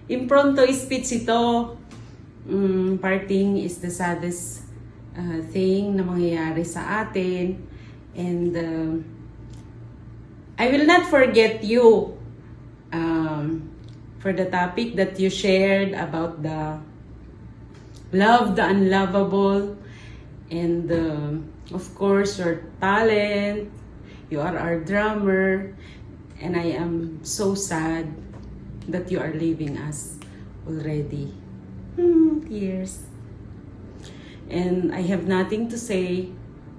Impronto speech ito. Parting is the saddest thing na mangyayari sa atin. And I will not forget you for the topic that you shared about the love, the unlovable, and of course your talent. You are our drummer, and I am so sad that you are leaving us already. Tears. And I have nothing to say,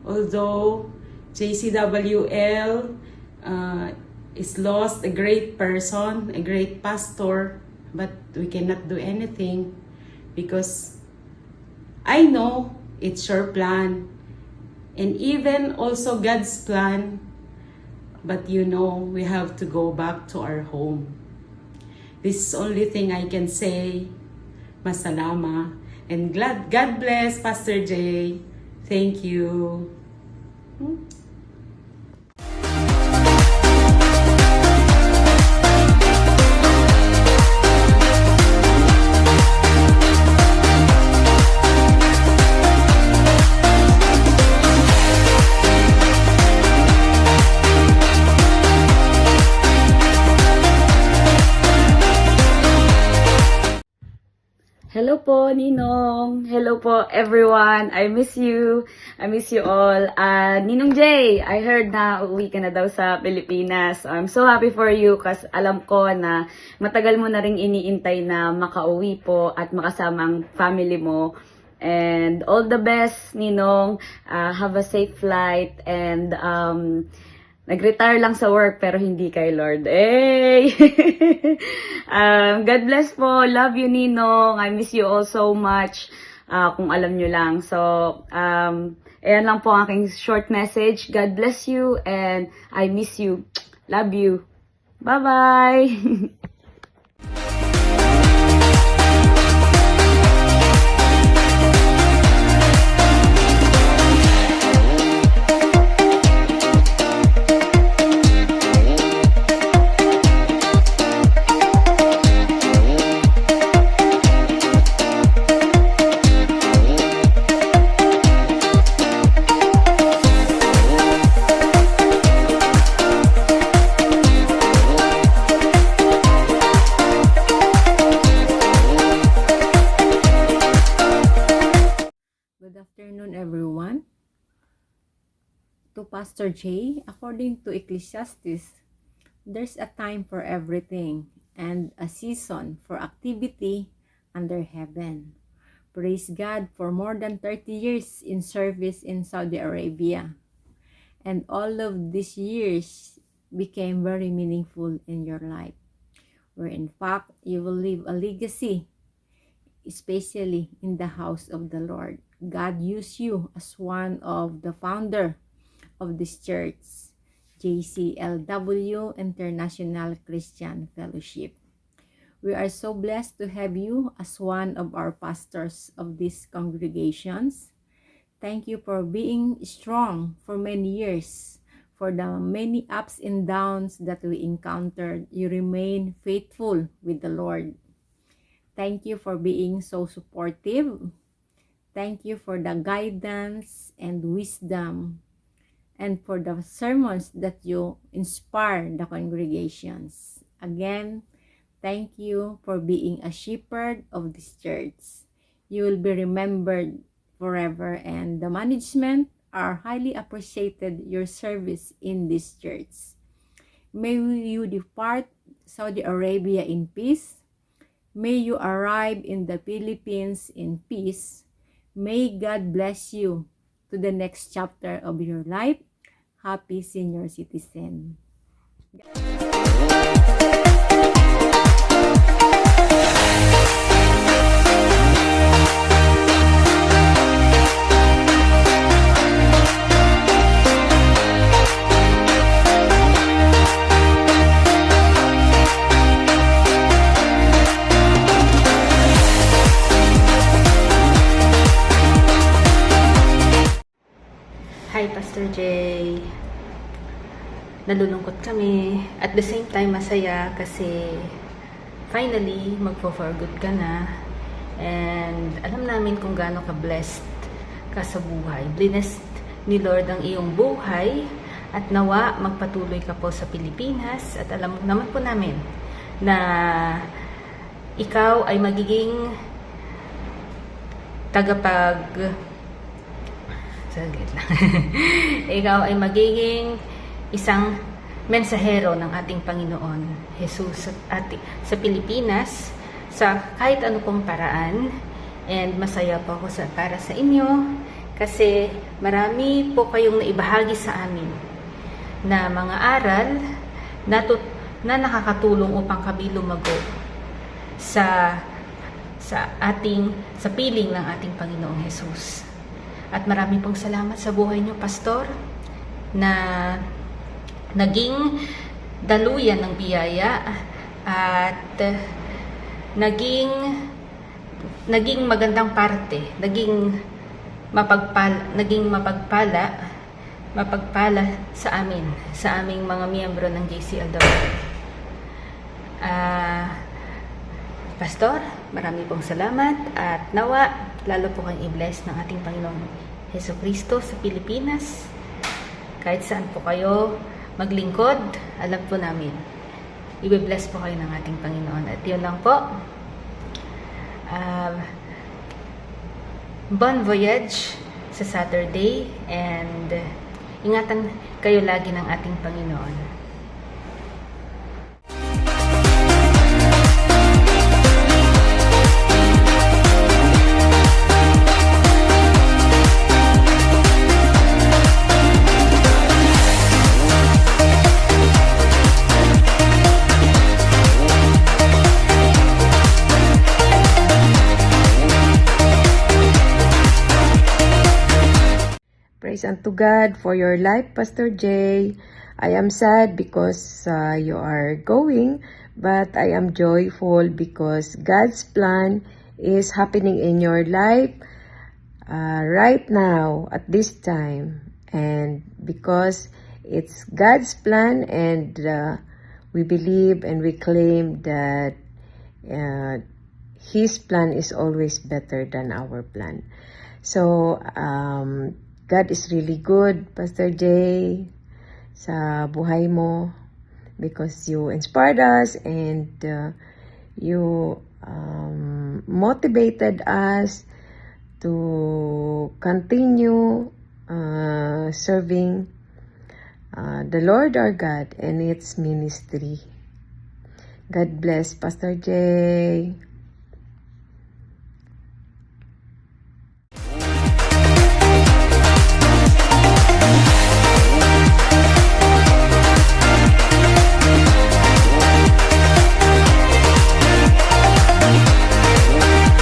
although JCWL is lost a great person, a great pastor, but we cannot do anything because I know it's your plan and even also God's plan, but you know we have to go back to our home. This is the only thing I can say. Masalama and God bless Pastor J. Thank you. Hello po, Ninong. Hello po, everyone. I miss you. I miss you all. Ninong J, I heard na uuwi ka na daw sa Pilipinas. I'm so happy for you kasi alam ko na matagal mo na ring iniintay na makauwi po at makasama ang family mo. And all the best, Ninong. Have a safe flight and nag-retire lang sa work pero hindi kay Lord. Hey! God bless po. Love you, Ninong. I miss you all so much. Kung alam nyo lang. So, ayan lang po ang aking short message. God bless you and I miss you. Love you. Bye-bye! Good afternoon, everyone. To Pastor J, according to Ecclesiastes, there's a time for everything and a season for activity under heaven. Praise God for more than 30 years in service in Saudi Arabia. And all of these years became very meaningful in your life, where in fact you will leave a legacy, especially in the house of the Lord. God used you as one of the founder of this church, JCLW International Christian Fellowship. We are so blessed to have you as one of our pastors of these congregations. Thank you for being strong for many years. For the many ups and downs that we encountered, you remain faithful with the Lord. Thank you for being so supportive. Thank you for the guidance and wisdom and for the sermons that you inspire the congregations. Again, thank you for being a shepherd of this church. You will be remembered forever and the management are highly appreciated your service in this church. May you depart Saudi Arabia in peace. May you arrive in the Philippines in peace. May God bless you to the next chapter of your life. Happy senior citizen. Hi, Pastor J. Nalulungkot kami. At the same time, masaya kasi finally, magpo-for good ka na. And alam namin kung gaano ka blessed ka sa buhay. Blessed ni Lord ang iyong buhay at nawa magpatuloy ka po sa Pilipinas. At alam naman po namin na ikaw ay magiging saglit lang. Ikaw ay magiging isang mensahero ng ating Panginoon Jesus sa Pilipinas sa kahit ano pong paraan. And masaya po ako para sa inyo kasi marami po kayong naibahagi sa amin na mga aral na nakakatulong upang kami lumago sa piling ng ating Panginoong Jesus. At marami pong salamat sa buhay niyo, Pastor, na naging daluyan ng biyaya at naging magandang parte, naging mapagpala sa aming mga miyembro ng JCLW. Pastor, marami pong salamat at nawa lalo po kayong i-bless ng ating Panginoong Jesucristo sa Pilipinas. Kahit saan po kayo maglingkod, alam po namin, i-bless po kayo ng ating Panginoon. At yun lang po. Bon voyage sa Saturday and ingatan kayo lagi ng ating Panginoon. Praise unto God for your life, Pastor Jay. I am sad because you are going, but I am joyful because God's plan is happening in your life right now at this time. And because it's God's plan and we believe and we claim that His plan is always better than our plan. So, God is really good, Pastor Jay, sa buhay mo because you inspired us and you motivated us to continue serving the Lord our God and its ministry. God bless, Pastor Jay.